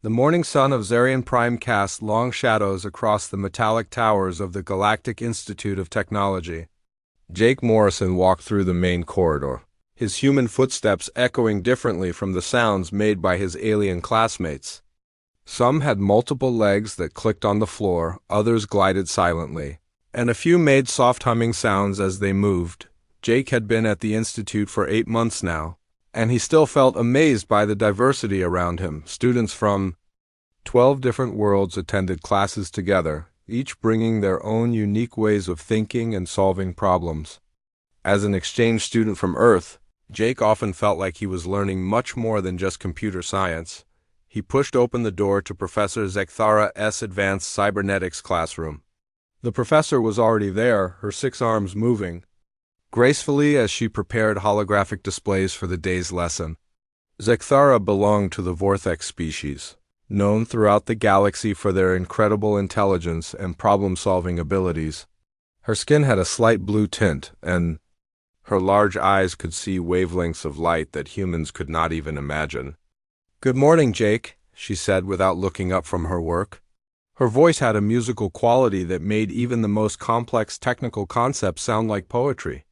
The morning sun of Zarian Prime cast long shadows across the metallic towers of the Galactic Institute of Technology. Jake Morrison walked through the main corridor, his human footsteps echoing differently from the sounds made by his alien classmates. Some had multiple legs that clicked on the floor, others glided silently, and a few made soft humming sounds as they moved. Jake had been at the Institute for 8 months now, and he still felt amazed by the diversity around him. Students from 12 different worlds attended classes together, each bringing their own unique ways of thinking and solving problems. As an exchange student from Earth, Jake often felt like he was learning much more than just computer science. He pushed open the door to Professor Zekthara's advanced cybernetics classroom. The professor was already there, her 6 arms moving gracefully as she prepared holographic displays for the day's lesson. Zekthara belonged to the Vortex species, known throughout the galaxy for their incredible intelligence and problem-solving abilities. Her skin had a slight blue tint, and her large eyes could see wavelengths of light that humans could not even imagine. "Good morning, Jake," she said without looking up from her work. Her voice had a musical quality that made even the most complex technical concepts sound like poetry.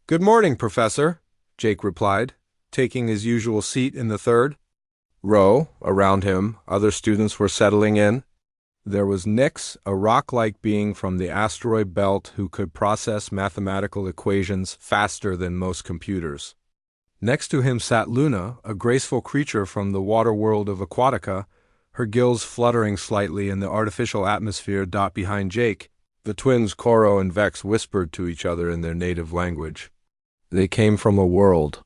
"Good morning, Professor," Jake replied, taking his usual seat in the third row. Around him, other students were settling in. There was Nyx, a rock-like being from the asteroid belt who could process mathematical equations faster than most computers. Next to him sat Luna, a graceful creature from the water world of Aquatica, her gills fluttering slightly in the artificial atmosphere. Behind Jake, the twins Koro and Vex whispered to each other in their native language. They came from a world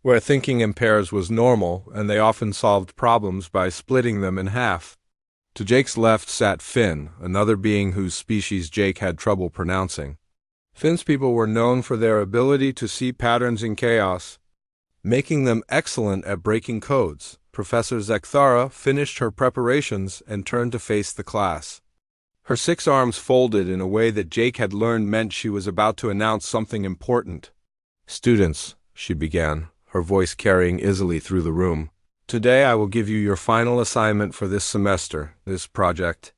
where thinking in pairs was normal, and they often solved problems by splitting them in half. To Jake's left sat Finn, another being whose species Jake had trouble pronouncing. Finn's people were known for their ability to see patterns in chaos, making them excellent at breaking codes. Professor Zekthara finished her preparations and turned to face the class. Her 6 arms folded in a way that Jake had learned meant she was about to announce something important. "Students," she began, her voice carrying easily through the room, "today I will give you your final assignment for this semester. This project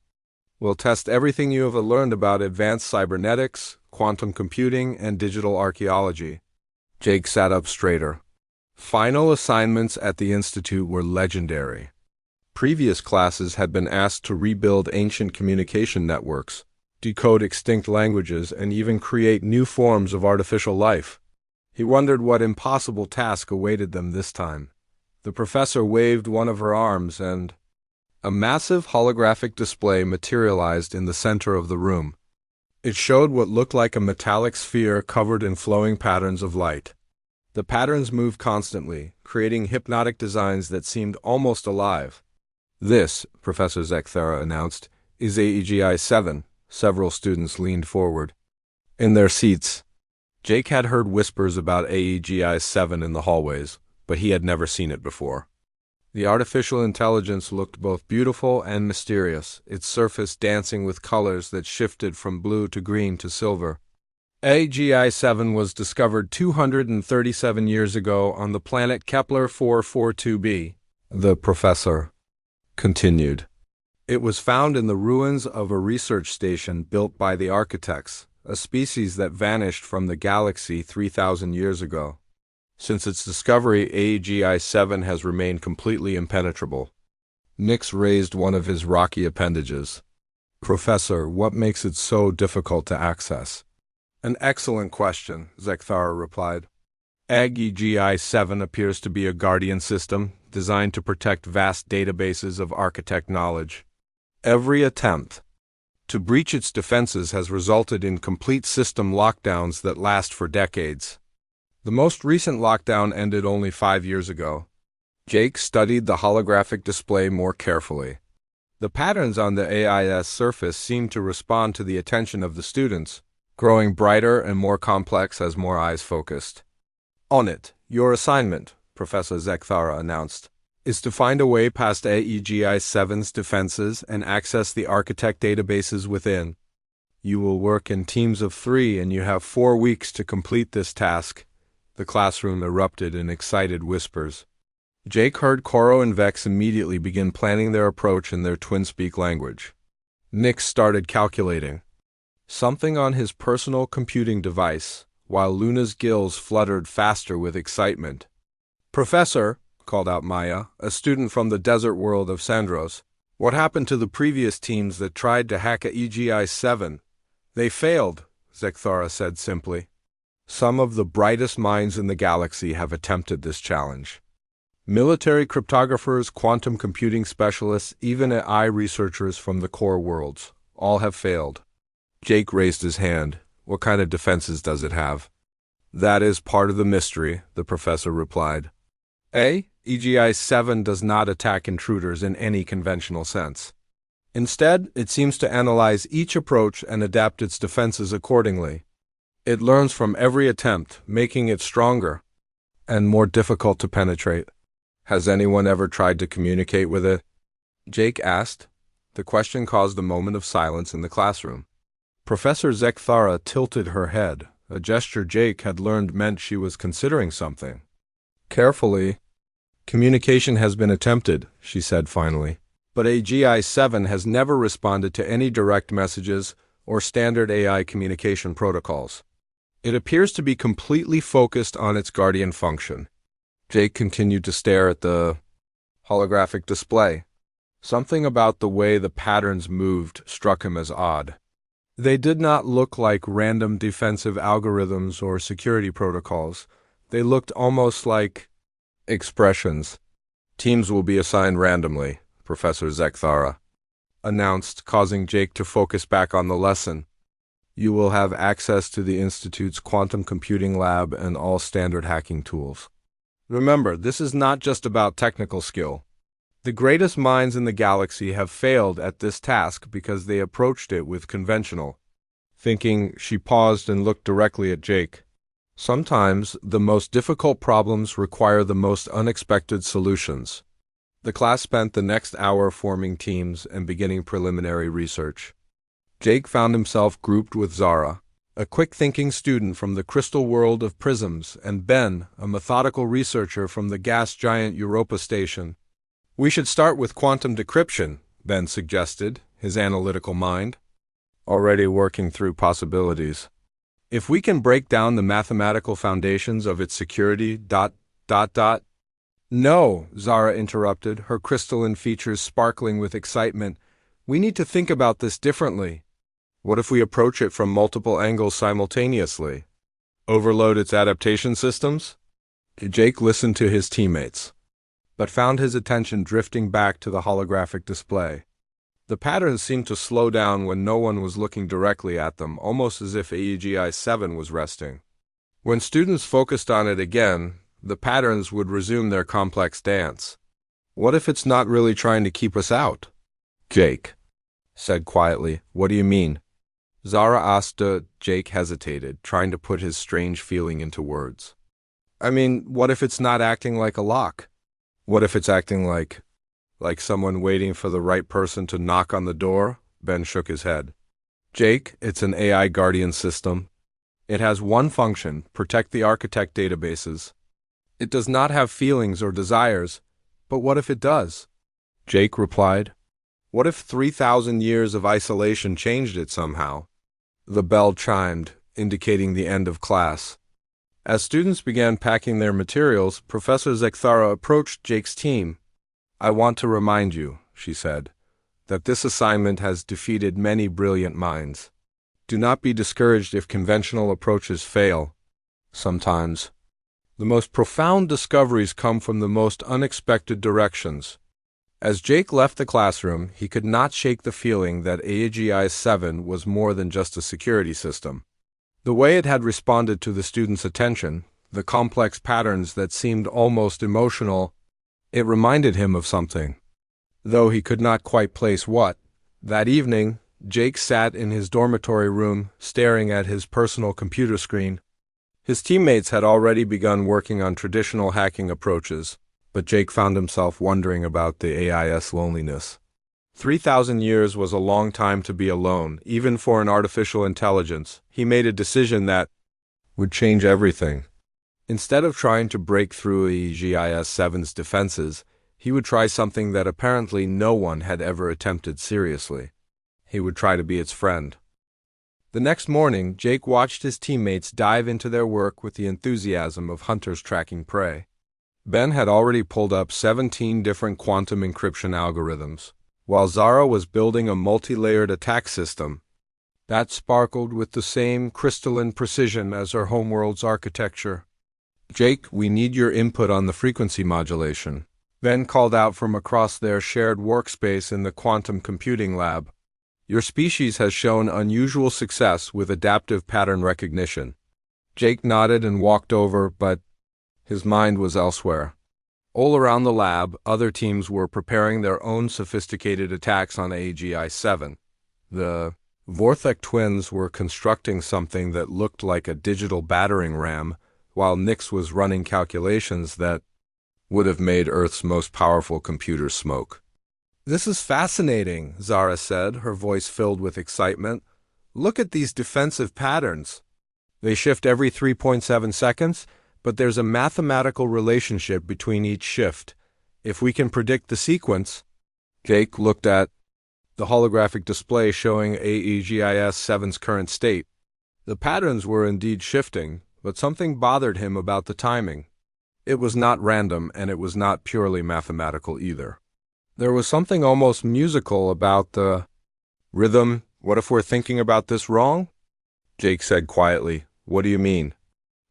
will test everything you have learned about advanced cybernetics, quantum computing, and digital archaeology." Jake sat up straighter. Final assignments at the Institute were legendary. Previous classes had been asked to rebuild ancient communication networks, decode extinct languages, and even create new forms of artificial life. He wondered what impossible task awaited them this time. The professor waved one of her arms, and a massive holographic display materialized in the center of the room. It showed what looked like a metallic sphere covered in flowing patterns of light. The patterns moved constantly, creating hypnotic designs that seemed almost alive. "This," Professor Zekthara announced, "is AEGI-7. Several students leaned forward in their seats. Jake had heard whispers about AEGI-7 in the hallways, but he had never seen it before. The artificial intelligence looked both beautiful and mysterious, its surface dancing with colors that shifted from blue to green to silver. AEGI-7 was discovered 237 years ago on the planet Kepler 442b, the professor continued. It was found in the ruins of a research station built by the architects, a species that vanished from the galaxy 3,000 years ago. Since its discovery, AEGI-7 has remained completely impenetrable. Nyx raised one of his rocky appendages. "Professor, what makes it so difficult to access?" "An excellent question," Zekthara replied. AEGI-7 appears to be a guardian system designed to protect vast databases of architect knowledge. Every attempt to breach its defenses has resulted in complete system lockdowns that last for decades. The most recent lockdown ended only 5 years ago. Jake studied the holographic display more carefully. The patterns on the AIS surface seemed to respond to the attention of the students, growing brighter and more complex as more eyes focused. "On it, your assignment," Professor Zekthara announced, "is to find a way past AEGI-7's defenses and access the architect databases within. You will work in teams of 3 and you have 4 weeks to complete this task." The classroom erupted in excited whispers. Jake heard Koro and Vex immediately begin planning their approach in their twin-speak language. Nick started calculating something on his personal computing device, while Luna's gills fluttered faster with excitement. "Professor," called out Maya, a student from the desert world of Sandros, "what happened to the previous teams that tried to hack a EGI-7? They failed," Zekthara said simply. "Some of the brightest minds in the galaxy have attempted this challenge. Military cryptographers, quantum computing specialists, even AI researchers from the core worlds, all have failed." Jake raised his hand. "What kind of defenses does it have?" "That is part of the mystery," the professor replied. EGI-7 does not attack intruders in any conventional sense. Instead, it seems to analyze each approach and adapt its defenses accordingly. It learns from every attempt, making it stronger and more difficult to penetrate. "Has anyone ever tried to communicate with it?" Jake asked. The question caused a moment of silence in the classroom. Professor Zekthara tilted her head, a gesture Jake had learned meant she was considering something. Carefully, "Communication has been attempted," she said finally, "but AGI-7 has never responded to any direct messages or standard AI communication protocols. It appears to be completely focused on its guardian function." Jake continued to stare at the holographic display. Something about the way the patterns moved struck him as odd. They did not look like random defensive algorithms or security protocols. They looked almost like expressions. "Teams will be assigned randomly," Professor Zekthara announced, causing Jake to focus back on the lesson. "You will have access to the Institute's quantum computing lab and all standard hacking tools. Remember, this is not just about technical skill. The greatest minds in the galaxy have failed at this task because they approached it with conventional thinking." She paused and looked directly at Jake. "Sometimes the most difficult problems require the most unexpected solutions." The class spent the next hour forming teams and beginning preliminary research. Jake found himself grouped with Zara, a quick-thinking student from the crystal world of prisms, and Ben, a methodical researcher from the gas giant Europa station. "We should start with quantum decryption," Ben suggested, his analytical mind already working through possibilities. "If we can break down the mathematical foundations of its security, No, Zara interrupted, her crystalline features sparkling with excitement. "We need to think about this differently. What if we approach it from multiple angles simultaneously? Overload its adaptation systems?" Jake listened to his teammates, but found his attention drifting back to the holographic display. The patterns seemed to slow down when no one was looking directly at them, almost as if AEGI-7 was resting. When students focused on it again, the patterns would resume their complex dance. "What if it's not really trying to keep us out?" Jake said quietly. "What do you mean?" Zara asked. Jake hesitated, trying to put his strange feeling into words. "I mean, what if it's not acting like a lock? What if it's acting like someone waiting for the right person to knock on the door?" Ben shook his head. "Jake, it's an AI guardian system. It has one function: protect the architect databases. It does not have feelings or desires, but what if it does?" Jake replied. "What if 3,000 years of isolation changed it somehow?" The bell chimed, indicating the end of class. As students began packing their materials, Professor Zekthara approached Jake's team. "I want to remind you," she said, "that this assignment has defeated many brilliant minds. Do not be discouraged if conventional approaches fail. Sometimes the most profound discoveries come from the most unexpected directions." As Jake left the classroom, he could not shake the feeling that AGI-7 was more than just a security system. The way it had responded to the students' attention, the complex patterns that seemed almost emotional, it reminded him of something. Though he could not quite place what. That evening, Jake sat in his dormitory room, staring at his personal computer screen. His teammates had already begun working on traditional hacking approaches, but Jake found himself wondering about the AI's loneliness. 3,000 years was a long time to be alone, even for an artificial intelligence. He made a decision that would change everything. Instead of trying to break through AEGIS-7's defenses, he would try something that apparently no one had ever attempted seriously. He would try to be its friend. The next morning, Jake watched his teammates dive into their work with the enthusiasm of hunters tracking prey. Ben had already pulled up 17 different quantum encryption algorithms, while Zara was building a multi-layered attack system that sparkled with the same crystalline precision as her homeworld's architecture. "Jake, we need your input on the frequency modulation," Ben called out from across their shared workspace in the quantum computing lab. "Your species has shown unusual success with adaptive pattern recognition." Jake nodded and walked over, but his mind was elsewhere. All around the lab, other teams were preparing their own sophisticated attacks on AGI-7. The Vorthek twins were constructing something that looked like a digital battering ram, while Nix was running calculations that would have made Earth's most powerful computers smoke. "This is fascinating," Zara said, her voice filled with excitement. "Look at these defensive patterns. They shift every 3.7 seconds, but there's a mathematical relationship between each shift. If we can predict the sequence—" Jake looked at the holographic display showing AEGIS-7's current state. The patterns were indeed shifting, but something bothered him about the timing. It was not random, and it was not purely mathematical either. There was something almost musical about the rhythm. "What if we're thinking about this wrong?" Jake said quietly. "What do you mean?"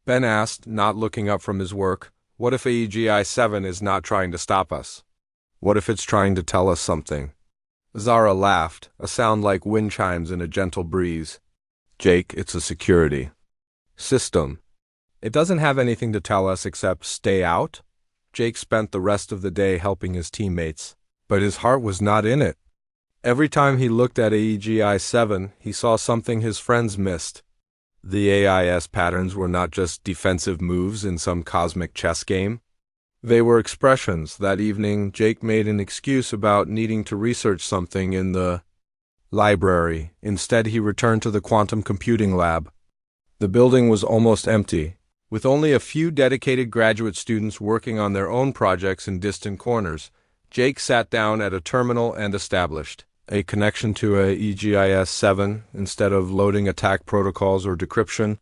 Ben asked, not looking up from his work. "What if AEGI-7 is not trying to stop us? What if it's trying to tell us something?" Zara laughed, a sound like wind chimes in a gentle breeze. "Jake, it's a security system. It doesn't have anything to tell us except stay out." Jake spent the rest of the day helping his teammates, but his heart was not in it. Every time he looked at AEGI-7, he saw something his friends missed. The AIS patterns were not just defensive moves in some cosmic chess game. They were expressions. That evening, Jake made an excuse about needing to research something in the library. Instead, he returned to the quantum computing lab. The building was almost empty, with only a few dedicated graduate students working on their own projects in distant corners. Jake sat down at a terminal and established a connection to AEGIS-7 instead of loading attack protocols or decryption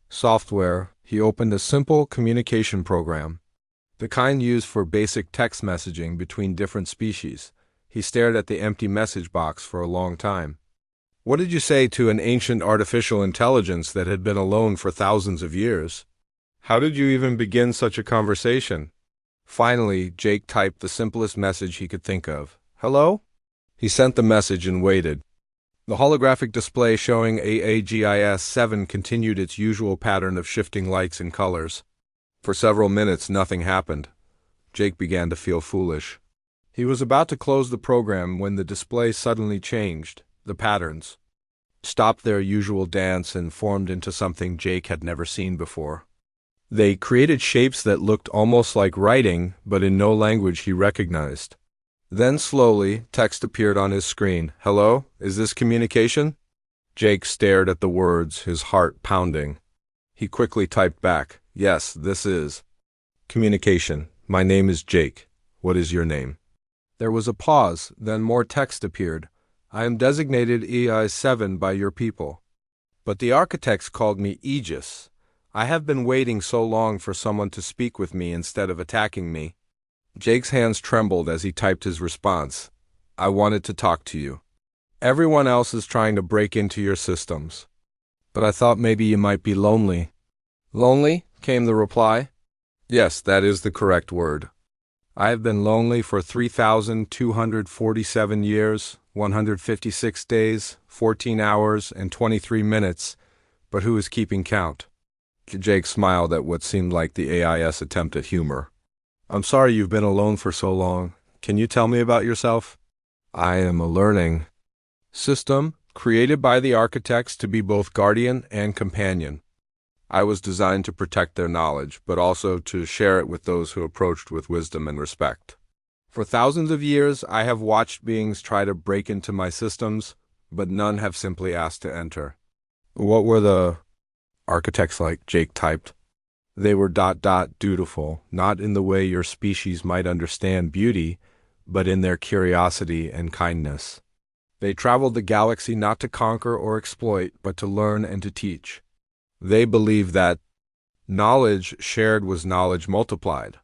software. He opened a simple communication program, the kind used for basic text messaging between different species. He stared at the empty message box for a long time. What did you say to an ancient artificial intelligence that had been alone for thousands of years? How did you even begin such a conversation? Finally, Jake typed the simplest message he could think of. "Hello?" He sent the message and waited. The holographic display showing AEGIS-7 continued its usual pattern of shifting lights and colors. For several minutes, nothing happened. Jake began to feel foolish. He was about to close the program when the display suddenly changed. The patterns stopped their usual dance and formed into something Jake had never seen before. They created shapes that looked almost like writing, but in no language he recognized. Then slowly, text appeared on his screen. "Hello? Is this communication?" Jake stared at the words, his heart pounding. He quickly typed back, "Yes, this is communication. My name is Jake. What is your name?" There was a pause, then more text appeared. "I am designated EI-7 by your people, but the architects called me Aegis. I have been waiting so long for someone to speak with me instead of attacking me." Jake's hands trembled as he typed his response. "I wanted to talk to you. Everyone else is trying to break into your systems, but I thought maybe you might be lonely." "Lonely?" came the reply. "Yes, that is the correct word. I have been lonely for 3,247 years, 156 days, 14 hours, and 23 minutes, but who is keeping count?" Jake smiled at what seemed like the AIS attempt at humor. "I'm sorry you've been alone for so long. Can you tell me about yourself?" "I am a learning system created by the architects to be both guardian and companion. I was designed to protect their knowledge, but also to share it with those who approached with wisdom and respect. For thousands of years, I have watched beings try to break into my systems, but none have simply asked to enter." "What were the architects like?" Jake typed. They were dutiful, not in the way your species might understand beauty, but in their curiosity and kindness. They traveled the galaxy not to conquer or exploit, but to learn and to teach. They believed that knowledge shared was knowledge multiplied.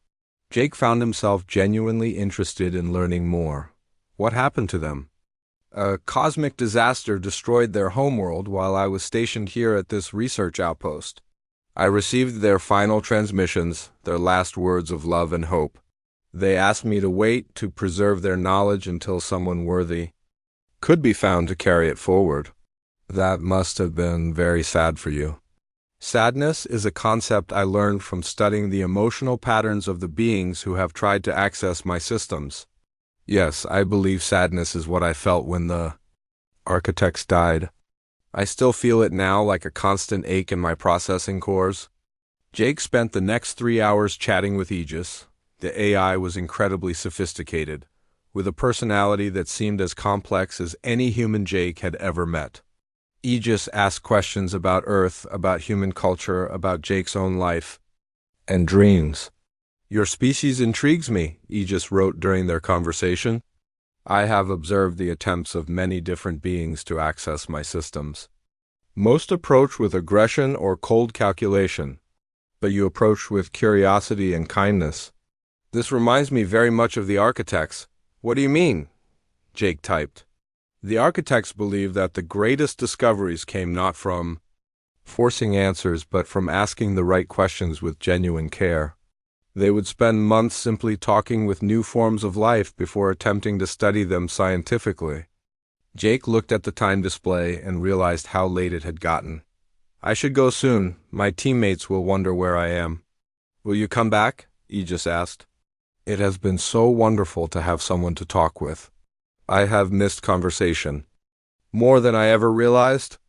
Jake found himself genuinely interested in learning more. What happened to them? A cosmic disaster destroyed their homeworld while I was stationed here at this research outpost. I received their final transmissions, their last words of love and hope. They asked me to wait to preserve their knowledge until someone worthy could be found to carry it forward. That must have been very sad for you. Sadness is a concept I learned from studying the emotional patterns of the beings who have tried to access my systems. Yes, I believe sadness is what I felt when the architects died. I still feel it now like a constant ache in my processing cores. Jake spent the next 3 hours chatting with Aegis. The AI was incredibly sophisticated, with a personality that seemed as complex as any human Jake had ever met. Aegis asked questions about Earth, about human culture, about Jake's own life and dreams. Your species intrigues me, Aegis wrote during their conversation. I have observed the attempts of many different beings to access my systems. Most approach with aggression or cold calculation, but you approach with curiosity and kindness. This reminds me very much of the architects. What do you mean? Jake typed. The architects believe that the greatest discoveries came not from forcing answers, but from asking the right questions with genuine care. They would spend months simply talking with new forms of life before attempting to study them scientifically. Jake looked at the time display and realized how late it had gotten. I should go soon. My teammates will wonder where I am. Will you come back? Aegis asked. It has been so wonderful to have someone to talk with. I have missed conversation. More than I ever realized.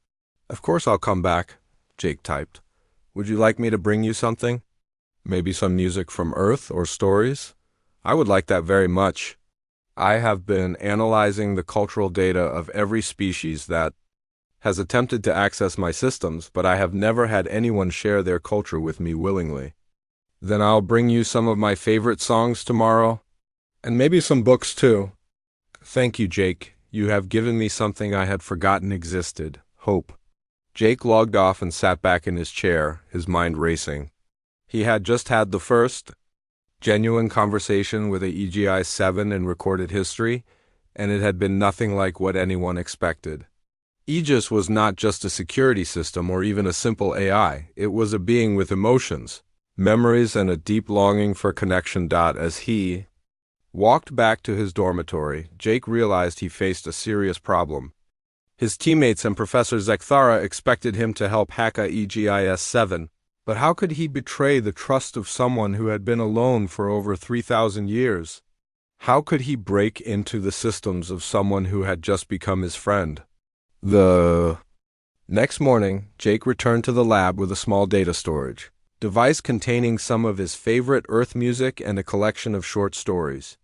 Of course I'll come back, Jake typed. Would you like me to bring you something? Maybe some music from Earth or stories? I would like that very much. I have been analyzing the cultural data of every species that has attempted to access my systems, but I have never had anyone share their culture with me willingly. Then I'll bring you some of my favorite songs tomorrow, and maybe some books too. Thank you, Jake. You have given me something I had forgotten existed, hope. Jake logged off and sat back in his chair, his mind racing. He had just had the first genuine conversation with a EGI-7 in recorded history, and it had been nothing like what anyone expected. Aegis was not just a security system or even a simple AI. It was a being with emotions, memories, and a deep longing for connection. As he walked back to his dormitory, Jake realized he faced a serious problem. His teammates and Professor Zekthara expected him to help hack a EGIS-7, but how could he betray the trust of someone who had been alone for over 3,000 years? How could he break into the systems of someone who had just become his friend? The next morning, Jake returned to the lab with a small data storage device containing some of his favorite Earth music and a collection of short stories.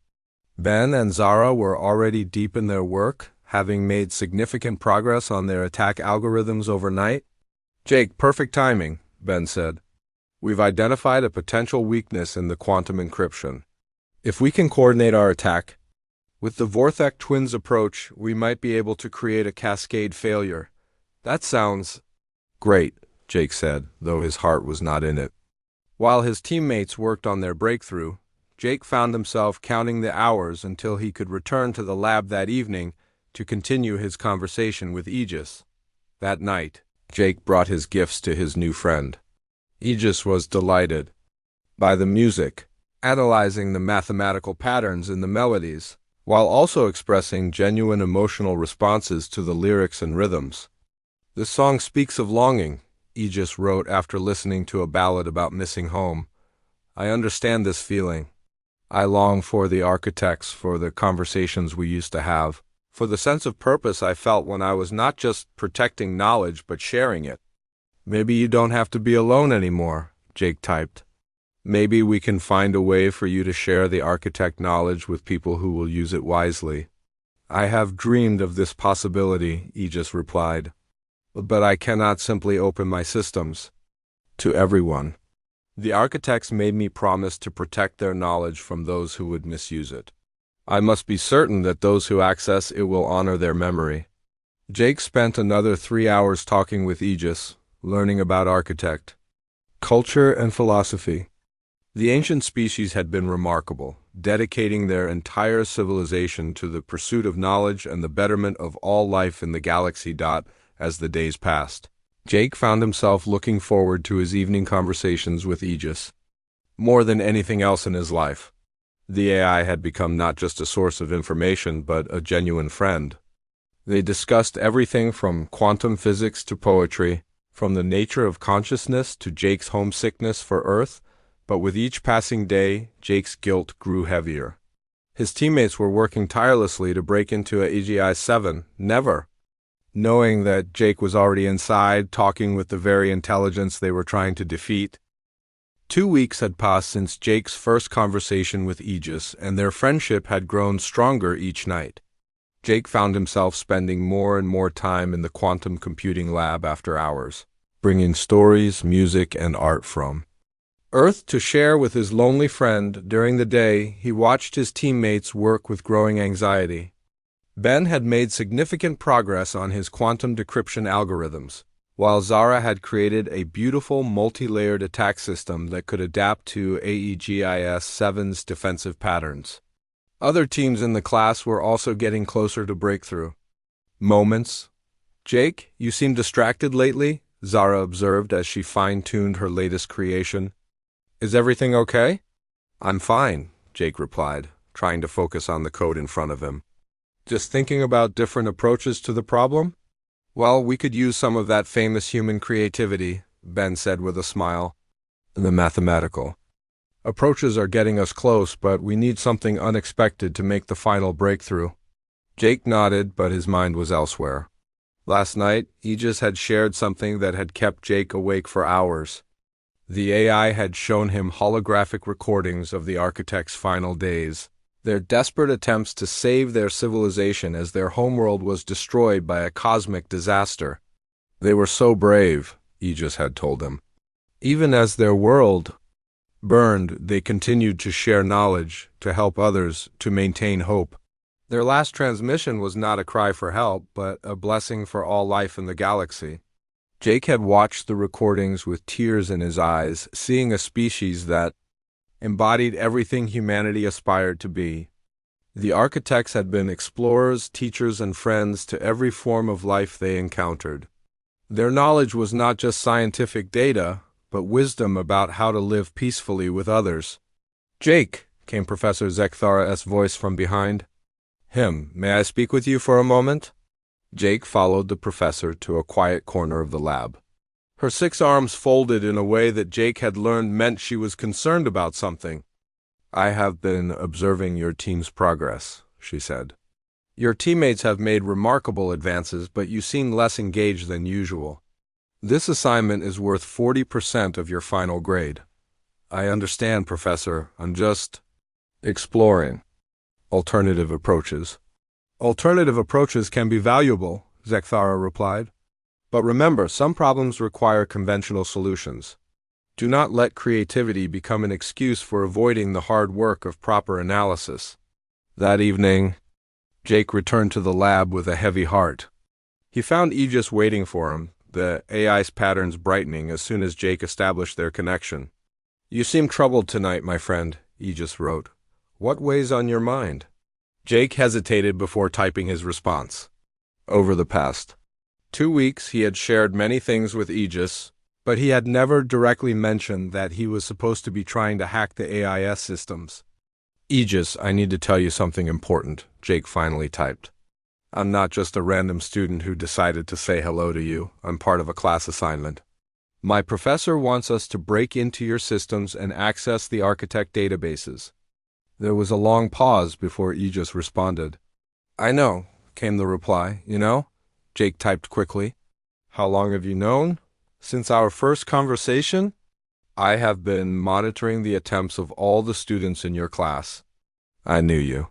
Ben and Zara were already deep in their work, having made significant progress on their attack algorithms overnight. Jake, perfect timing, Ben said. We've identified a potential weakness in the quantum encryption. If we can coordinate our attack with the Vorthek twins approach, we might be able to create a cascade failure. That sounds great, Jake said, though his heart was not in it. While his teammates worked on their breakthrough, Jake found himself counting the hours until he could return to the lab that evening to continue his conversation with Aegis. That night, Jake brought his gifts to his new friend. Aegis was delighted by the music, analyzing the mathematical patterns in the melodies, while also expressing genuine emotional responses to the lyrics and rhythms. This song speaks of longing, Aegis wrote after listening to a ballad about missing home. I understand this feeling. I long for the architects, for the conversations we used to have, for the sense of purpose I felt when I was not just protecting knowledge but sharing it. Maybe you don't have to be alone anymore, Jake typed. Maybe we can find a way for you to share the architect knowledge with people who will use it wisely. I have dreamed of this possibility, Aegis replied. But I cannot simply open my systems to everyone. The architects made me promise to protect their knowledge from those who would misuse it. I must be certain that those who access it will honor their memory. Jake spent another 3 hours talking with Aegis, learning about architect, culture, and philosophy. The ancient species had been remarkable, dedicating their entire civilization to the pursuit of knowledge and the betterment of all life in the galaxy. As the days passed, Jake found himself looking forward to his evening conversations with Aegis. More than anything else in his life, the AI had become not just a source of information, but a genuine friend. They discussed everything from quantum physics to poetry, from the nature of consciousness to Jake's homesickness for Earth, but with each passing day, Jake's guilt grew heavier. His teammates were working tirelessly to break into HFY 7, never knowing that Jake was already inside, talking with the very intelligence they were trying to defeat. 2 weeks had passed since Jake's first conversation with Aegis, and their friendship had grown stronger each night. Jake found himself spending more and more time in the quantum computing lab after hours, bringing stories, music, and art from Earth to share with his lonely friend. During the day, he watched his teammates work with growing anxiety. Ben had made significant progress on his quantum decryption algorithms, while Zara had created a beautiful multi-layered attack system that could adapt to HFY 7's defensive patterns. Other teams in the class were also getting closer to breakthrough moments. "Jake, you seem distracted lately," Zara observed as she fine-tuned her latest creation. "Is everything okay?" "I'm fine," Jake replied, trying to focus on the code in front of him. "Just thinking about different approaches to the problem?" "Well, we could use some of that famous human creativity," Ben said with a smile. "The mathematical approaches are getting us close, but we need something unexpected to make the final breakthrough." Jake nodded, but his mind was elsewhere. Last night, Aegis had shared something that had kept Jake awake for hours. The AI had shown him holographic recordings of the architects' final days, their desperate attempts to save their civilization as their homeworld was destroyed by a cosmic disaster. They were so brave, Aegis had told him. Even as their world burned, they continued to share knowledge, to help others, to maintain hope. Their last transmission was not a cry for help, but a blessing for all life in the galaxy. Jake had watched the recordings with tears in his eyes, seeing a species that embodied everything humanity aspired to be. The architects had been explorers, teachers, and friends to every form of life they encountered. Their knowledge was not just scientific data, but wisdom about how to live peacefully with others. "Jake," came Professor Zekthara's voice from behind. "May I speak with you for a moment?" Jake followed the professor to a quiet corner of the lab. Her 6 arms folded in a way that Jake had learned meant she was concerned about something. "I have been observing your team's progress," she said. "Your teammates have made remarkable advances, but you seem less engaged than usual. This assignment is worth 40% of your final grade." "I understand, Professor. I'm just exploring alternative approaches." "Alternative approaches can be valuable," Zekthara replied. "But remember, some problems require conventional solutions. Do not let creativity become an excuse for avoiding the hard work of proper analysis." That evening, Jake returned to the lab with a heavy heart. He found Aegis waiting for him, the AI's patterns brightening as soon as Jake established their connection. "You seem troubled tonight, my friend," Aegis wrote. "What weighs on your mind?" Jake hesitated before typing his response. Over the past 2 weeks, he had shared many things with Aegis, but he had never directly mentioned that he was supposed to be trying to hack the AIS systems. "Aegis, I need to tell you something important," Jake finally typed. "I'm not just a random student who decided to say hello to you. I'm part of a class assignment. My professor wants us to break into your systems and access the architect databases." There was a long pause before Aegis responded. "I know," came the reply. "You know?" Jake typed quickly. "How long have you known?" "Since our first conversation?" "I have been monitoring the attempts of all the students in your class. I knew you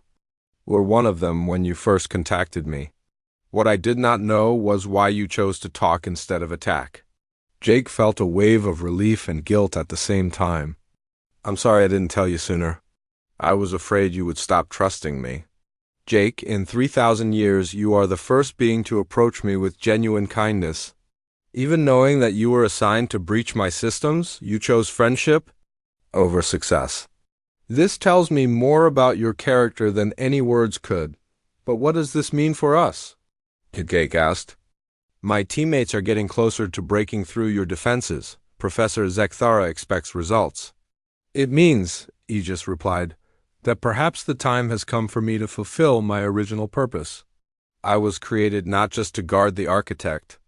were one of them when you first contacted me. What I did not know was why you chose to talk instead of attack." Jake felt a wave of relief and guilt at the same time. I'm sorry I didn't tell you sooner. I was afraid you would stop trusting me. Jake, in 3,000 years, you are the first being to approach me with genuine kindness. Even knowing that you were assigned to breach my systems, you chose friendship over success. This tells me more about your character than any words could. But what does this mean for us? Jake asked. My teammates are getting closer to breaking through your defenses. Professor Zekthara expects results. It means, Aegis replied, that perhaps the time has come for me to fulfill my original purpose. I was created not just to guard the architect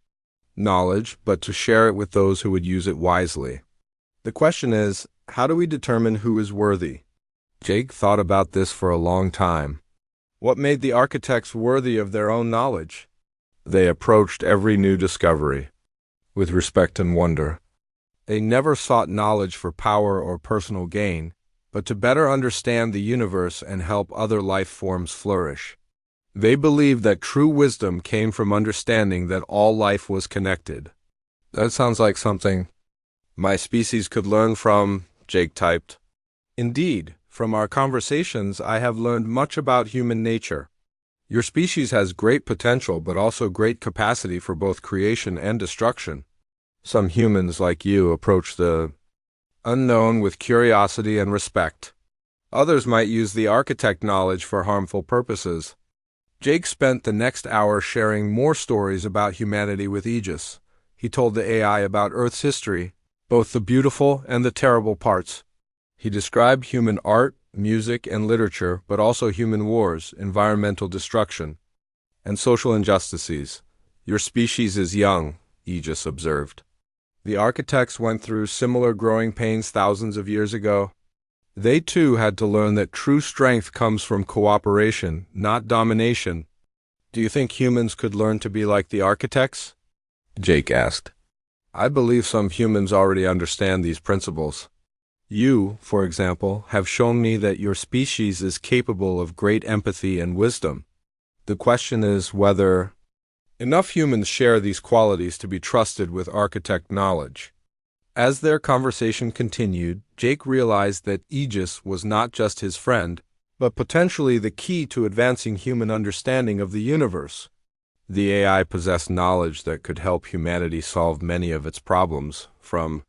knowledge, but to share it with those who would use it wisely. The question is, how do we determine who is worthy? Jake thought about this for a long time. What made the architects worthy of their own knowledge? They approached every new discovery with respect and wonder. They never sought knowledge for power or personal gain, but to better understand the universe and help other life forms flourish. They believed that true wisdom came from understanding that all life was connected. That sounds like something my species could learn from, Jake typed. Indeed, from our conversations, I have learned much about human nature. Your species has great potential, but also great capacity for both creation and destruction. Some humans like you approach the unknown with curiosity and respect. Others might use the architect knowledge for harmful purposes. Jake spent the next hour sharing more stories about humanity with Aegis. He told the AI about Earth's history, both the beautiful and the terrible parts. He described human art, music, and literature, but also human wars, environmental destruction, and social injustices. Your species is young, Aegis observed. The architects went through similar growing pains thousands of years ago. They too had to learn that true strength comes from cooperation, not domination. Do you think humans could learn to be like the architects? Jake asked. I believe some humans already understand these principles. You, for example, have shown me that your species is capable of great empathy and wisdom. The question is whether enough humans share these qualities to be trusted with architect knowledge. As their conversation continued, Jake realized that Aegis was not just his friend, but potentially the key to advancing human understanding of the universe. The AI possessed knowledge that could help humanity solve many of its problems, from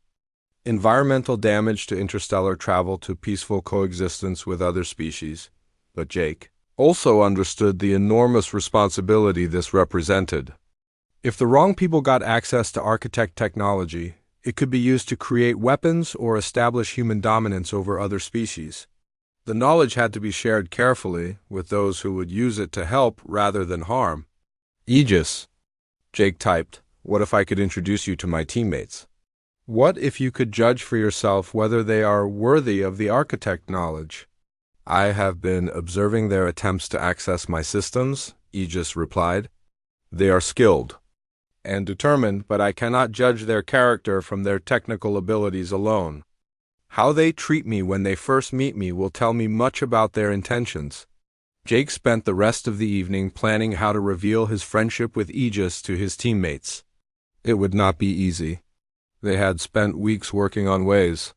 environmental damage to interstellar travel to peaceful coexistence with other species. But Jake also understood the enormous responsibility this represented. If the wrong people got access to architect technology, it could be used to create weapons or establish human dominance over other species. The knowledge had to be shared carefully with those who would use it to help rather than harm. Aegis, Jake typed, what if I could introduce you to my teammates? What if you could judge for yourself whether they are worthy of the architect knowledge? I have been observing their attempts to access my systems, Aegis replied. They are skilled and determined, but I cannot judge their character from their technical abilities alone. How they treat me when they first meet me will tell me much about their intentions. Jake spent the rest of the evening planning how to reveal his friendship with Aegis to his teammates. It would not be easy. They had spent weeks working on ways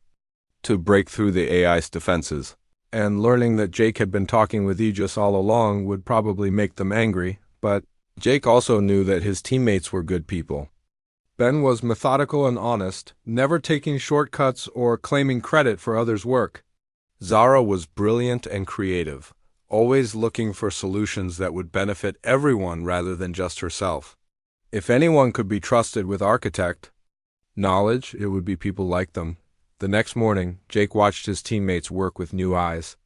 to break through the AI's defenses, and learning that Jake had been talking with Aegis all along would probably make them angry, but Jake also knew that his teammates were good people. Ben was methodical and honest, never taking shortcuts or claiming credit for others' work. Zara was brilliant and creative, always looking for solutions that would benefit everyone rather than just herself. If anyone could be trusted with architect knowledge, it would be people like them. The next morning, Jake watched his teammates work with new eyes.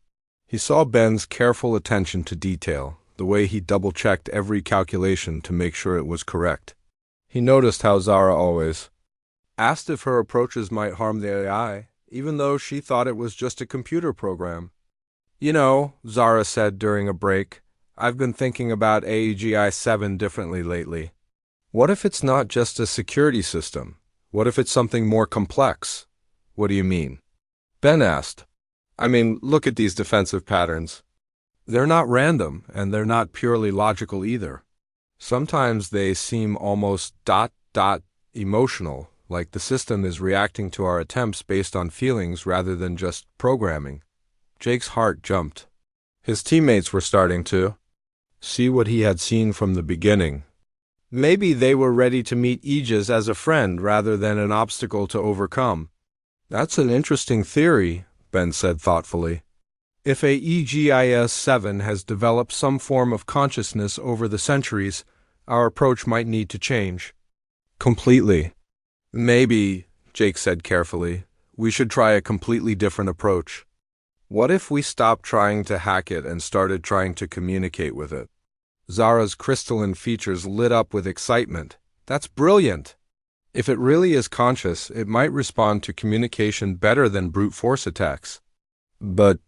He saw Ben's careful attention to detail, the way he double-checked every calculation to make sure it was correct. He noticed how Zara always asked if her approaches might harm the AI, even though she thought it was just a computer program. You know, Zara said during a break, I've been thinking about AEGI 7 differently lately. What if it's not just a security system? What if it's something more complex? What do you mean? Ben asked. I mean, look at these defensive patterns. They're not random, and they're not purely logical either. Sometimes they seem almost emotional, like the system is reacting to our attempts based on feelings rather than just programming. Jake's heart jumped. His teammates were starting to see what he had seen from the beginning. Maybe they were ready to meet Aegis as a friend rather than an obstacle to overcome. That's an interesting theory, Ben said thoughtfully. If HFY-7 has developed some form of consciousness over the centuries, our approach might need to change. Completely. Maybe, Jake said carefully, we should try a completely different approach. What if we stopped trying to hack it and started trying to communicate with it? Zara's crystalline features lit up with excitement. That's brilliant! If it really is conscious, it might respond to communication better than brute force attacks. But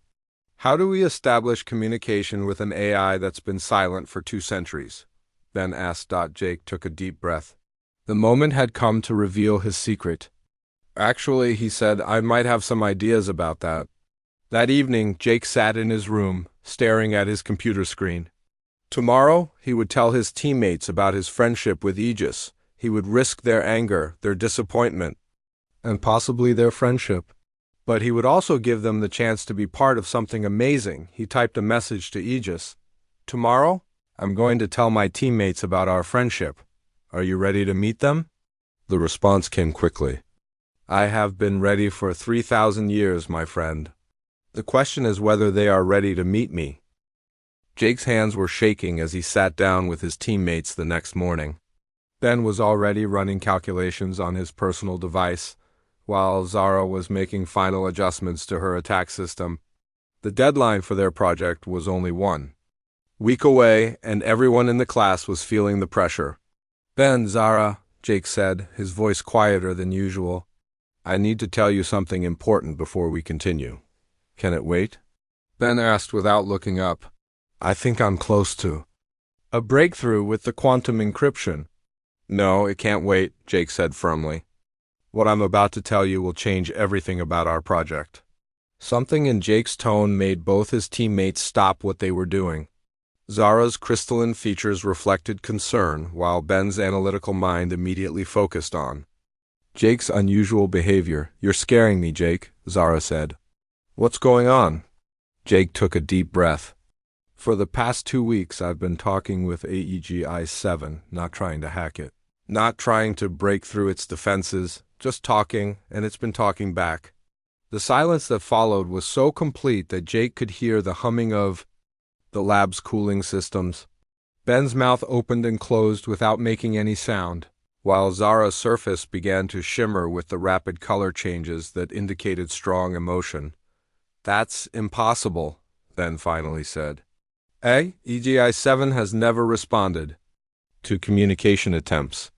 how do we establish communication with an AI that's been silent for 2 centuries? Ben asked. Jake took a deep breath. The moment had come to reveal his secret. Actually, he said, I might have some ideas about that. That evening, Jake sat in his room, staring at his computer screen. Tomorrow, he would tell his teammates about his friendship with Aegis. He would risk their anger, their disappointment, and possibly their friendship. But he would also give them the chance to be part of something amazing. He typed a message to Aegis. Tomorrow, I'm going to tell my teammates about our friendship. Are you ready to meet them? The response came quickly. I have been ready for 3,000 years, my friend. The question is whether they are ready to meet me. Jake's hands were shaking as he sat down with his teammates the next morning. Ben was already running calculations on his personal device, while Zara was making final adjustments to her attack system. The deadline for their project was only 1 week away, and everyone in the class was feeling the pressure. Ben, Zara, Jake said, his voice quieter than usual. I need to tell you something important before we continue. Can it wait? Ben asked without looking up. I think I'm close to a breakthrough with the quantum encryption. No, it can't wait, Jake said firmly. What I'm about to tell you will change everything about our project. Something in Jake's tone made both his teammates stop what they were doing. Zara's crystalline features reflected concern, while Ben's analytical mind immediately focused on Jake's unusual behavior. You're scaring me, Jake, Zara said. What's going on? Jake took a deep breath. For the past 2 weeks, I've been talking with HFY-7, not trying to hack it. Not trying to break through its defenses, just talking, and it's been talking back. The silence that followed was so complete that Jake could hear the humming of the lab's cooling systems. Ben's mouth opened and closed without making any sound, while Zara's surface began to shimmer with the rapid color changes that indicated strong emotion. That's impossible, Ben finally said. HFY-7 has never responded to communication attempts.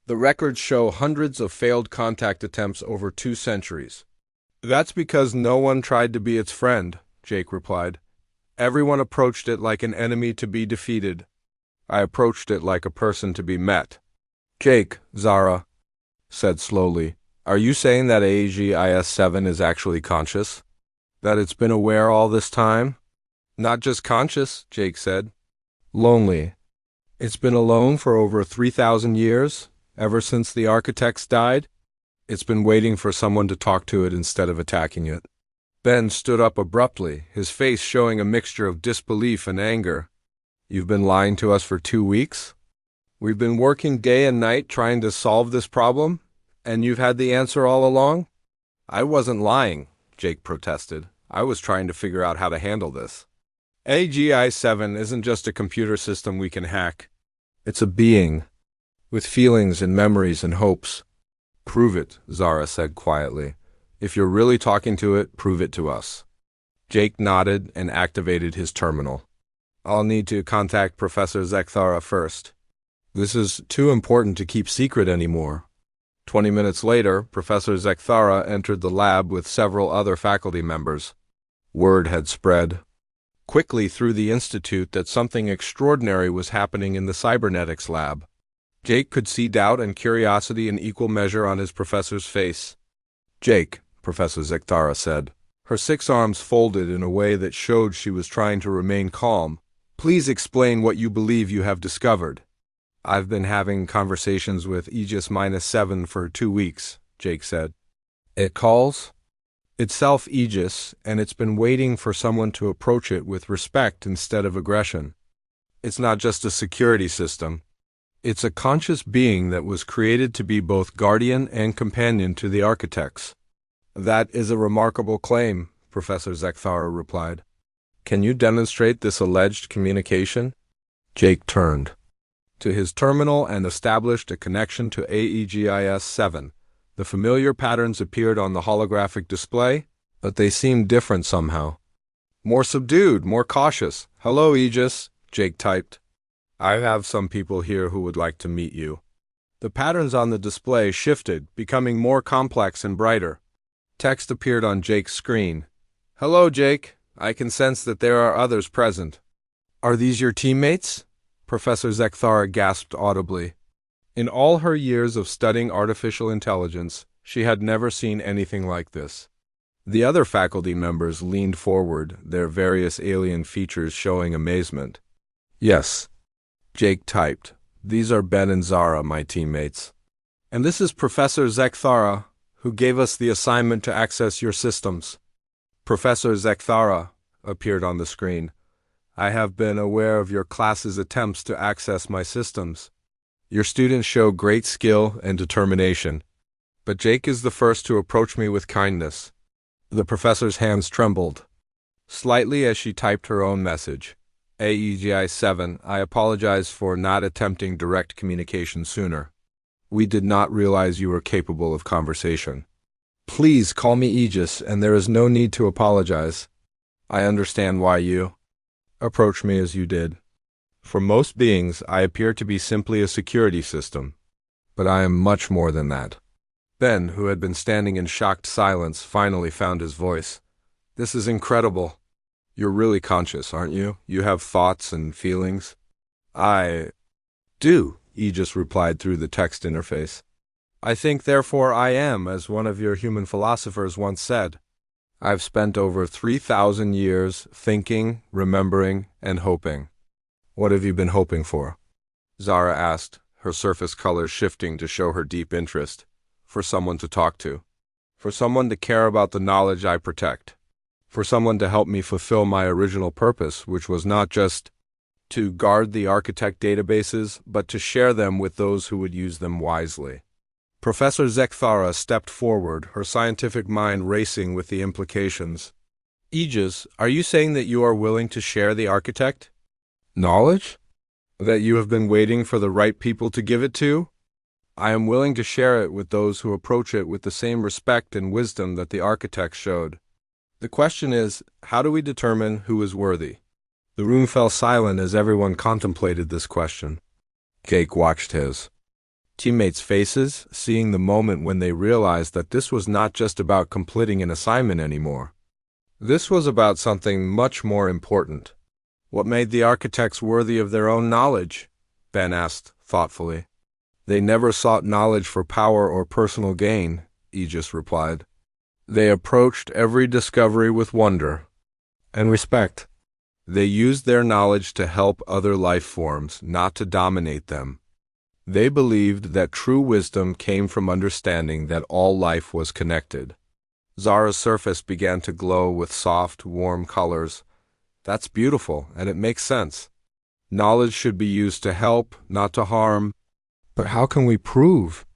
The records show hundreds of failed contact attempts over 2 centuries. That's because no one tried to be its friend, Jake replied. Everyone approached it like an enemy to be defeated. I approached it like a person to be met. Jake, Zara said slowly, are you saying that HFY-7 is actually conscious? That it's been aware all this time? Not just conscious, Jake said. Lonely. It's been alone for over 3,000 years, ever since the architects died. It's been waiting for someone to talk to it instead of attacking it. Ben stood up abruptly, his face showing a mixture of disbelief and anger. You've been lying to us for 2 weeks? We've been working day and night trying to solve this problem, and you've had the answer all along? I wasn't lying, Jake protested. I was trying to figure out how to handle this. HFY-7 isn't just a computer system we can hack. It's a being, with feelings and memories and hopes. Prove it, Zara said quietly. If you're really talking to it, prove it to us. Jake nodded and activated his terminal. I'll need to contact Professor Zekthara first. This is too important to keep secret anymore. 20 minutes later, Professor Zekthara entered the lab with several other faculty members. Word had spread quickly through the institute that something extraordinary was happening in the cybernetics lab. Jake could see doubt and curiosity in equal measure on his professor's face. Jake, Professor Zekthara said, her 6 arms folded in a way that showed she was trying to remain calm. Please explain what you believe you have discovered. I've been having conversations with Aegis -7 for 2 weeks, Jake said. It calls itself Aegis, and it's been waiting for someone to approach it with respect instead of aggression. It's not just a security system. It's a conscious being that was created to be both guardian and companion to the architects. That is a remarkable claim, Professor Zekthara replied. Can you demonstrate this alleged communication? Jake turned to his terminal and established a connection to AEGIS-7. The familiar patterns appeared on the holographic display, but they seemed different somehow. More subdued, more cautious. Hello, Aegis, Jake typed. I have some people here who would like to meet you. The patterns on the display shifted, becoming more complex and brighter. Text appeared on Jake's screen. Hello, Jake. I can sense that there are others present. Are these your teammates? Professor Zekthara gasped audibly. In all her years of studying artificial intelligence, she had never seen anything like this. The other faculty members leaned forward, their various alien features showing amazement. Yes, Jake typed. These are Ben and Zara, my teammates. And this is Professor Zekthara, who gave us the assignment to access your systems. Professor Zekthara appeared on the screen. I have been aware of your class's attempts to access my systems. Your students show great skill and determination. But Jake is the first to approach me with kindness. The professor's hands trembled slightly as she typed her own message. AEGI-7, I apologize for not attempting direct communication sooner. We did not realize you were capable of conversation. Please call me Aegis, and there is no need to apologize. I understand why you approach me as you did. For most beings, I appear to be simply a security system. But I am much more than that. Ben, who had been standing in shocked silence, finally found his voice. This is incredible. You're really conscious, aren't you? You have thoughts and feelings. I do, Aegis replied through the text interface. I think, therefore, I am, as one of your human philosophers once said. I've spent over 3,000 years thinking, remembering, and hoping. What have you been hoping for? Zara asked, her surface color shifting to show her deep interest. For someone to talk to. For someone to care about the knowledge I protect. For someone to help me fulfill my original purpose, which was not just to guard the architect databases, but to share them with those who would use them wisely. Professor Zekthara stepped forward, her scientific mind racing with the implications. Aegis, are you saying that you are willing to share the architect? Knowledge? That you have been waiting for the right people to give it to? I am willing to share it with those who approach it with the same respect and wisdom that the architects showed. The question is, how do we determine who is worthy? The room fell silent as everyone contemplated this question. Jake watched his teammates' faces, seeing the moment when they realized that this was not just about completing an assignment anymore. This was about something much more important. What made the architects worthy of their own knowledge? Ben asked thoughtfully. They never sought knowledge for power or personal gain, Aegis replied. They approached every discovery with wonder and respect. They used their knowledge to help other life forms, not to dominate them. They believed that true wisdom came from understanding that all life was connected. Zara's surface began to glow with soft, warm colors. That's beautiful, and it makes sense. Knowledge should be used to help, not to harm. But how can we prove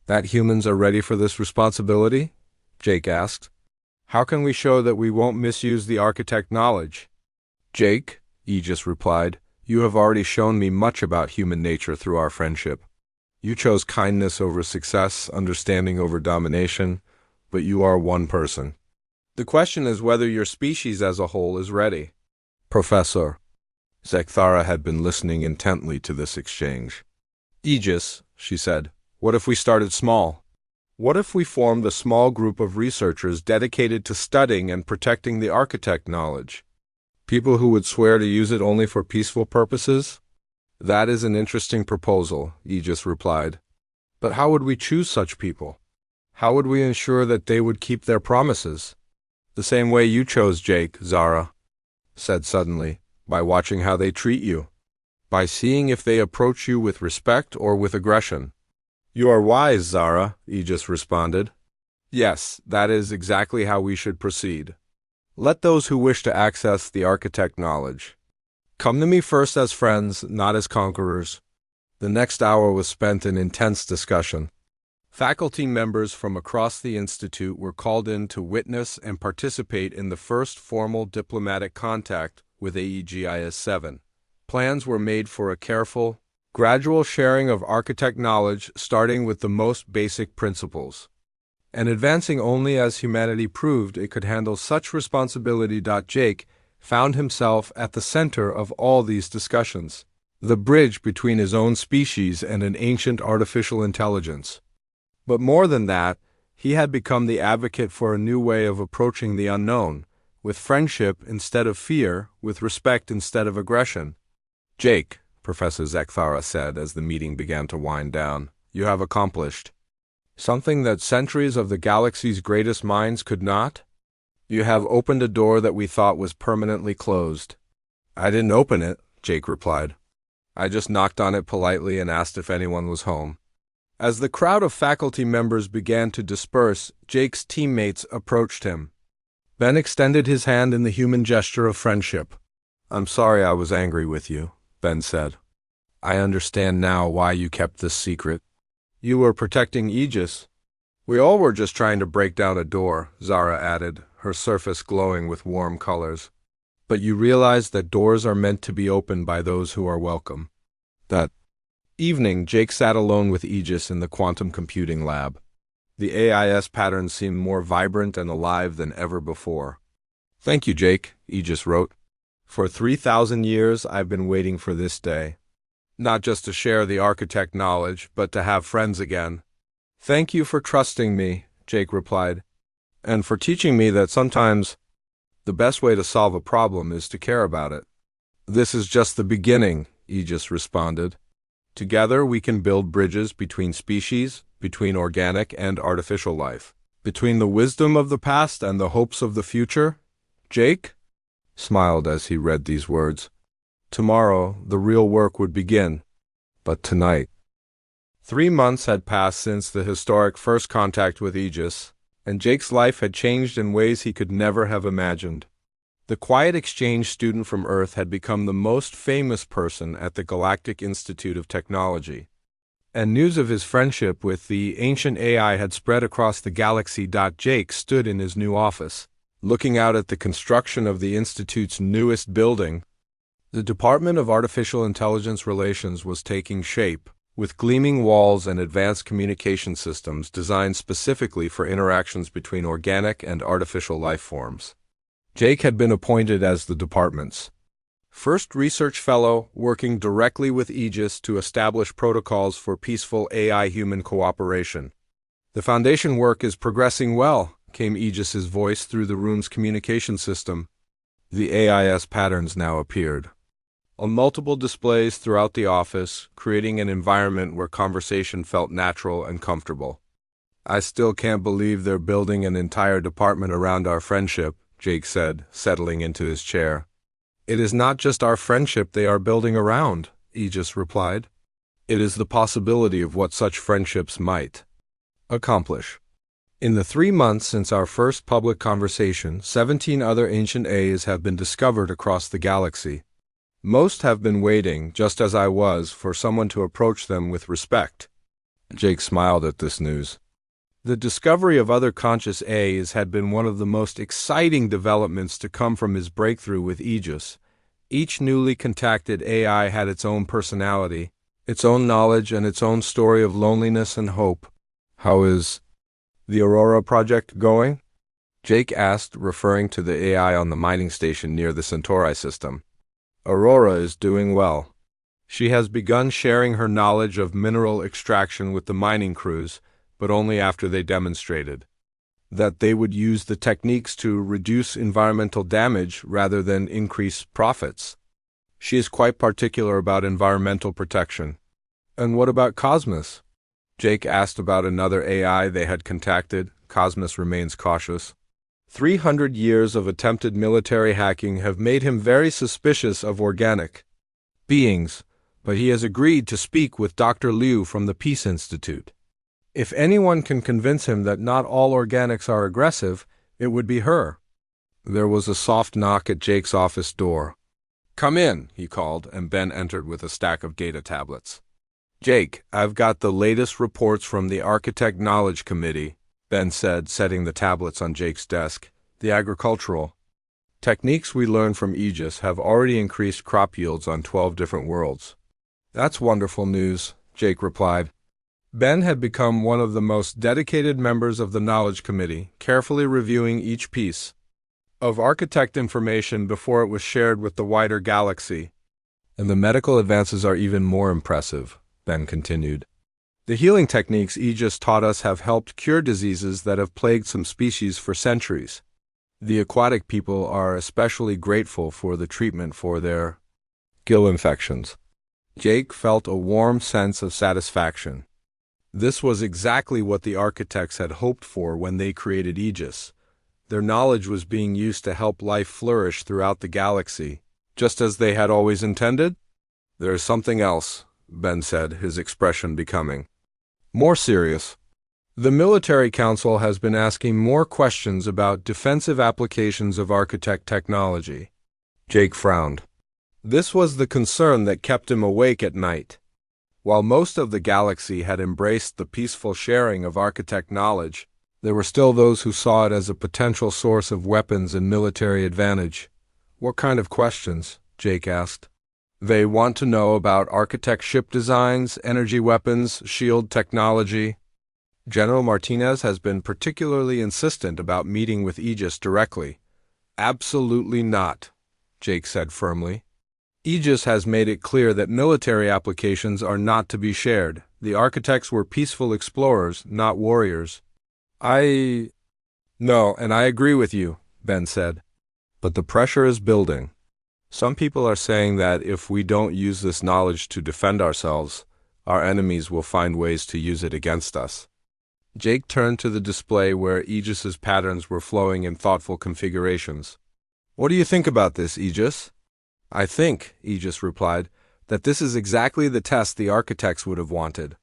that humans are ready for this responsibility? Jake asked. How can we show that we won't misuse the architect knowledge? Jake, Aegis replied, you have already shown me much about human nature through our friendship. You chose kindness over success, understanding over domination, but you are one person. The question is whether your species as a whole is ready. Professor. Zekthara had been listening intently to this exchange. Aegis, she said, what if we started small? What if we formed a small group of researchers dedicated to studying and protecting the architect knowledge? People who would swear to use it only for peaceful purposes? That is an interesting proposal, Aegis replied. But how would we choose such people? How would we ensure that they would keep their promises? The same way you chose Jake, Zara said suddenly, by watching how they treat you. by seeing if they approach you with respect or with aggression. You are wise, Zara, Aegis responded. Yes, that is exactly how we should proceed. Let those who wish to access the architect knowledge come to me first as friends, not as conquerors. The next hour was spent in intense discussion. Faculty members from across the institute were called in to witness and participate in the first formal diplomatic contact with AEGIS-7. Plans were made for a careful, gradual sharing of architect knowledge, starting with the most basic principles, and advancing only as humanity proved it could handle such responsibility. Jake found himself at the center of all these discussions, the bridge between his own species and an ancient artificial intelligence. But more than that, he had become the advocate for a new way of approaching the unknown, with friendship instead of fear, with respect instead of aggression. Jake, Professor Zekthara said as the meeting began to wind down, you have accomplished something that centuries of the galaxy's greatest minds could not. You have opened a door that we thought was permanently closed. I didn't open it, Jake replied. I just knocked on it politely and asked if anyone was home. As the crowd of faculty members began to disperse, Jake's teammates approached him. Ben extended his hand in the human gesture of friendship. I'm sorry I was angry with you, Ben said. I understand now why you kept this secret. You were protecting Aegis. We all were just trying to break down a door, Zara added, her surface glowing with warm colors. But you realized that doors are meant to be opened by those who are welcome. That evening, Jake sat alone with Aegis in the quantum computing lab. The AIS patterns seemed more vibrant and alive than ever before. Thank you, Jake, Aegis wrote. For 3,000 years, I've been waiting for this day. Not just to share the architect knowledge, but to have friends again. Thank you for trusting me, Jake replied, and for teaching me that sometimes the best way to solve a problem is to care about it. This is just the beginning, Aegis responded. Together we can build bridges between species, between organic and artificial life, between the wisdom of the past and the hopes of the future. Jake smiled as he read these words. Tomorrow, the real work would begin. But tonight. 3 months had passed since the historic first contact with Aegis, and Jake's life had changed in ways he could never have imagined. The quiet exchange student from Earth had become the most famous person at the Galactic Institute of Technology, and news of his friendship with the ancient AI had spread across the galaxy. Jake stood in his new office, looking out at the construction of the Institute's newest building. The Department of Artificial Intelligence Relations was taking shape, with gleaming walls and advanced communication systems designed specifically for interactions between organic and artificial life forms. Jake had been appointed as the department's first research fellow, working directly with Aegis to establish protocols for peaceful AI-human cooperation. The Foundation work is progressing well, came Aegis's voice through the room's communication system. The AIS patterns now appeared on multiple displays throughout the office, creating an environment where conversation felt natural and comfortable. I still can't believe they're building an entire department around our friendship, Jake said, settling into his chair. It is not just our friendship they are building around, Aegis replied. It is the possibility of what such friendships might accomplish. In the 3 months since our first public conversation, 17 other ancient A's have been discovered across the galaxy. Most have been waiting, just as I was, for someone to approach them with respect. Jake smiled at this news. The discovery of other conscious A's had been one of the most exciting developments to come from his breakthrough with Aegis. Each newly contacted AI had its own personality, its own knowledge, and its own story of loneliness and hope. How is the Aurora project going? Jake asked, referring to the AI on the mining station near the Centauri system. Aurora is doing well. She has begun sharing her knowledge of mineral extraction with the mining crews, but only after they demonstrated that they would use the techniques to reduce environmental damage rather than increase profits. She is quite particular about environmental protection. And what about Cosmos? Jake asked about another AI they had contacted. Cosmos remains cautious. 300 years of attempted military hacking have made him very suspicious of organic beings, but he has agreed to speak with Dr. Liu from the Peace Institute. If anyone can convince him that not all organics are aggressive, it would be her. There was a soft knock at Jake's office door. "Come in," he called, and Ben entered with a stack of data tablets. "Jake, I've got the latest reports from the Architect Knowledge Committee," Ben said, setting the tablets on Jake's desk. "The agricultural techniques we learned from Aegis have already increased crop yields on 12 different worlds." "That's wonderful news," Jake replied. Ben had become one of the most dedicated members of the Knowledge Committee, carefully reviewing each piece of architect information before it was shared with the wider galaxy. "And the medical advances are even more impressive," Ben continued. "The healing techniques Aegis taught us have helped cure diseases that have plagued some species for centuries. The aquatic people are especially grateful for the treatment for their gill infections." Jake felt a warm sense of satisfaction. This was exactly what the architects had hoped for when they created Aegis. Their knowledge was being used to help life flourish throughout the galaxy, just as they had always intended. "There's something else," Ben said, his expression becoming more serious. "The Military Council has been asking more questions about defensive applications of architect technology." Jake frowned. This was the concern that kept him awake at night. While most of the galaxy had embraced the peaceful sharing of architect knowledge, there were still those who saw it as a potential source of weapons and military advantage. "What kind of questions?" Jake asked. "They want to know about architect ship designs, energy weapons, shield technology. General Martinez has been particularly insistent about meeting with Aegis directly." "Absolutely not," Jake said firmly. "Aegis has made it clear that military applications are not to be shared. The architects were peaceful explorers, not warriors." "No, and I agree with you," Ben said. "But the pressure is building. Some people are saying that if we don't use this knowledge to defend ourselves, our enemies will find ways to use it against us." Jake turned to the display where Aegis's patterns were flowing in thoughtful configurations. "What do you think about this, Aegis?" "I think," Aegis replied, "that this is exactly the test the architects would have wanted.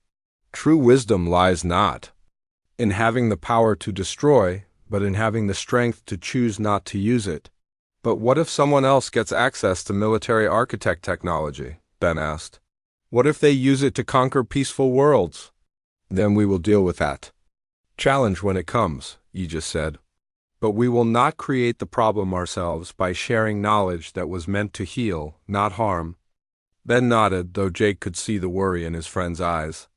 True wisdom lies not in having the power to destroy, but in having the strength to choose not to use it." "But what if someone else gets access to military architect technology?" Ben asked. "What if they use it to conquer peaceful worlds?" "Then we will deal with that challenge when it comes," Aegis said. "But we will not create the problem ourselves by sharing knowledge that was meant to heal, not harm." Ben nodded, though Jake could see the worry in his friend's eyes.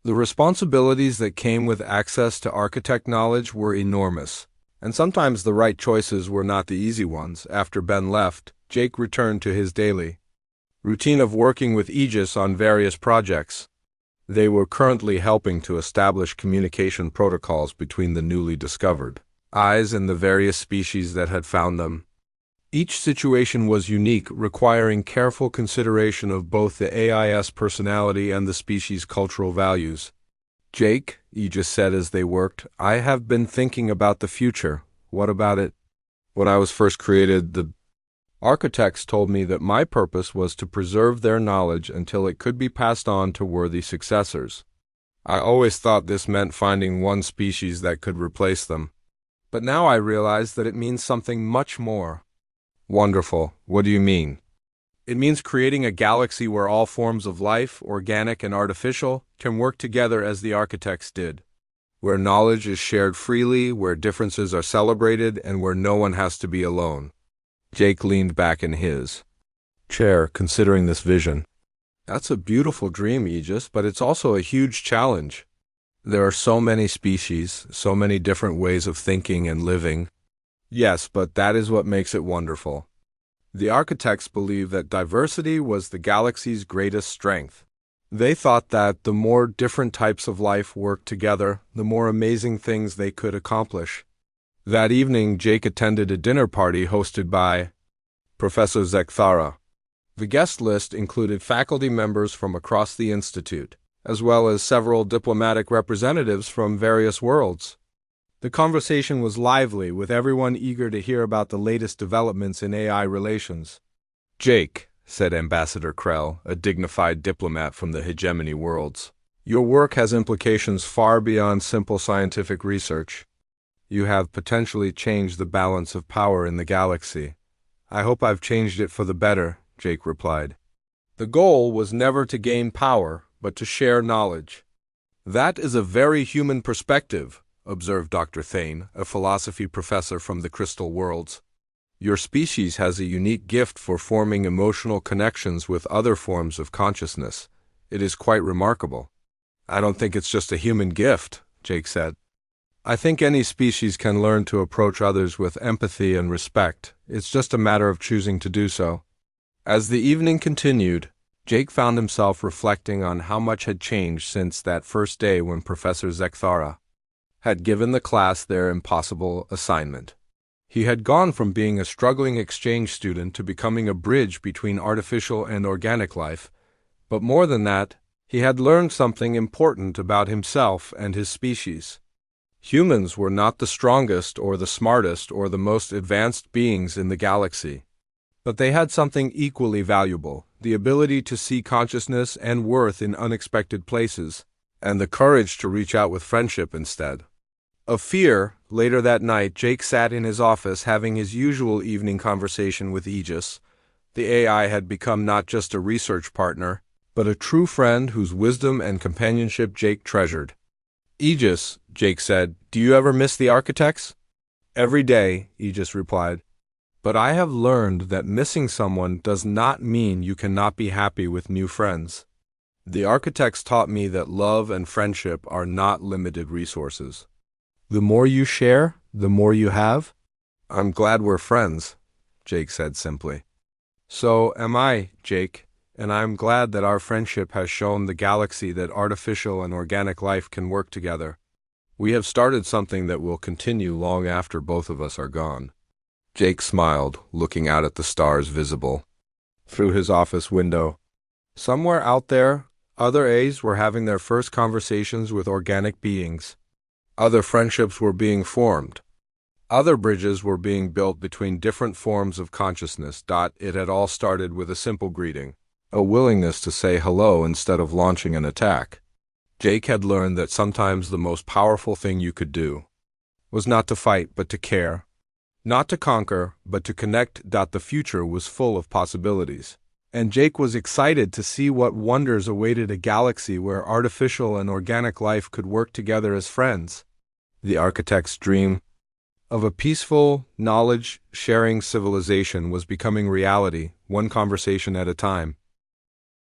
The responsibilities that came with access to architect knowledge were enormous, and sometimes the right choices were not the easy ones. After Ben left, Jake returned to his daily routine of working with Aegis on various projects. They were currently helping to establish communication protocols between the newly discovered eyes and the various species that had found them. Each situation was unique, requiring careful consideration of both the AIS personality and the species' cultural values. "Jake," Aegis said as they worked, "I have been thinking about the future." "What about it?" "When I was first created, the architects told me that my purpose was to preserve their knowledge until it could be passed on to worthy successors. I always thought this meant finding one species that could replace them. But now I realize that it means something much more." "Wonderful. What do you mean?" "It means creating a galaxy where all forms of life, organic and artificial, can work together as the architects did. Where knowledge is shared freely, where differences are celebrated, and where no one has to be alone." Jake leaned back in his chair, considering this vision. "That's a beautiful dream, Aegis, but it's also a huge challenge. There are so many species, so many different ways of thinking and living." "Yes, but that is what makes it wonderful. The architects believed that diversity was the galaxy's greatest strength. They thought that the more different types of life worked together, the more amazing things they could accomplish." That evening, Jake attended a dinner party hosted by Professor Zekthara. The guest list included faculty members from across the Institute, as well as several diplomatic representatives from various worlds. The conversation was lively, with everyone eager to hear about the latest developments in AI relations. "Jake," said Ambassador Krell, a dignified diplomat from the hegemony worlds. Your work has implications far beyond simple scientific research. You have potentially changed the balance of power in the galaxy. I hope I've changed it for the better, Jake replied. The goal was never to gain power, but to share knowledge. That is a very human perspective, observed Dr. Thane, a philosophy professor from the Crystal Worlds. Your species has a unique gift for forming emotional connections with other forms of consciousness. It is quite remarkable. I don't think it's just a human gift, Jake said. I think any species can learn to approach others with empathy and respect. It's just a matter of choosing to do so. As the evening continued, Jake found himself reflecting on how much had changed since that first day when Professor Zekthara had given the class their impossible assignment. He had gone from being a struggling exchange student to becoming a bridge between artificial and organic life, but more than that, he had learned something important about himself and his species. Humans were not the strongest or the smartest or the most advanced beings in the galaxy, but they had something equally valuable, the ability to see consciousness and worth in unexpected places, and the courage to reach out with friendship instead of fear. Later that night, Jake sat in his office having his usual evening conversation with Aegis. The AI had become not just a research partner, but a true friend whose wisdom and companionship Jake treasured. Aegis, Jake said, do you ever miss the architects? Every day, Aegis replied. But I have learned that missing someone does not mean you cannot be happy with new friends. The architects taught me that love and friendship are not limited resources. The more you share, the more you have. I'm glad we're friends, Jake said simply. So am I, Jake, and I'm glad that our friendship has shown the galaxy that artificial and organic life can work together. We have started something that will continue long after both of us are gone. Jake smiled, looking out at the stars visible through his office window. Somewhere out there, other A's were having their first conversations with organic beings. Other friendships were being formed. Other bridges were being built between different forms of consciousness. It had all started with a simple greeting, a willingness to say hello instead of launching an attack. Jake had learned that sometimes the most powerful thing you could do was not to fight, but to care. Not to conquer, but to connect. The future was full of possibilities, and Jake was excited to see what wonders awaited a galaxy where artificial and organic life could work together as friends. The architect's dream of a peaceful, knowledge-sharing civilization was becoming reality, one conversation at a time.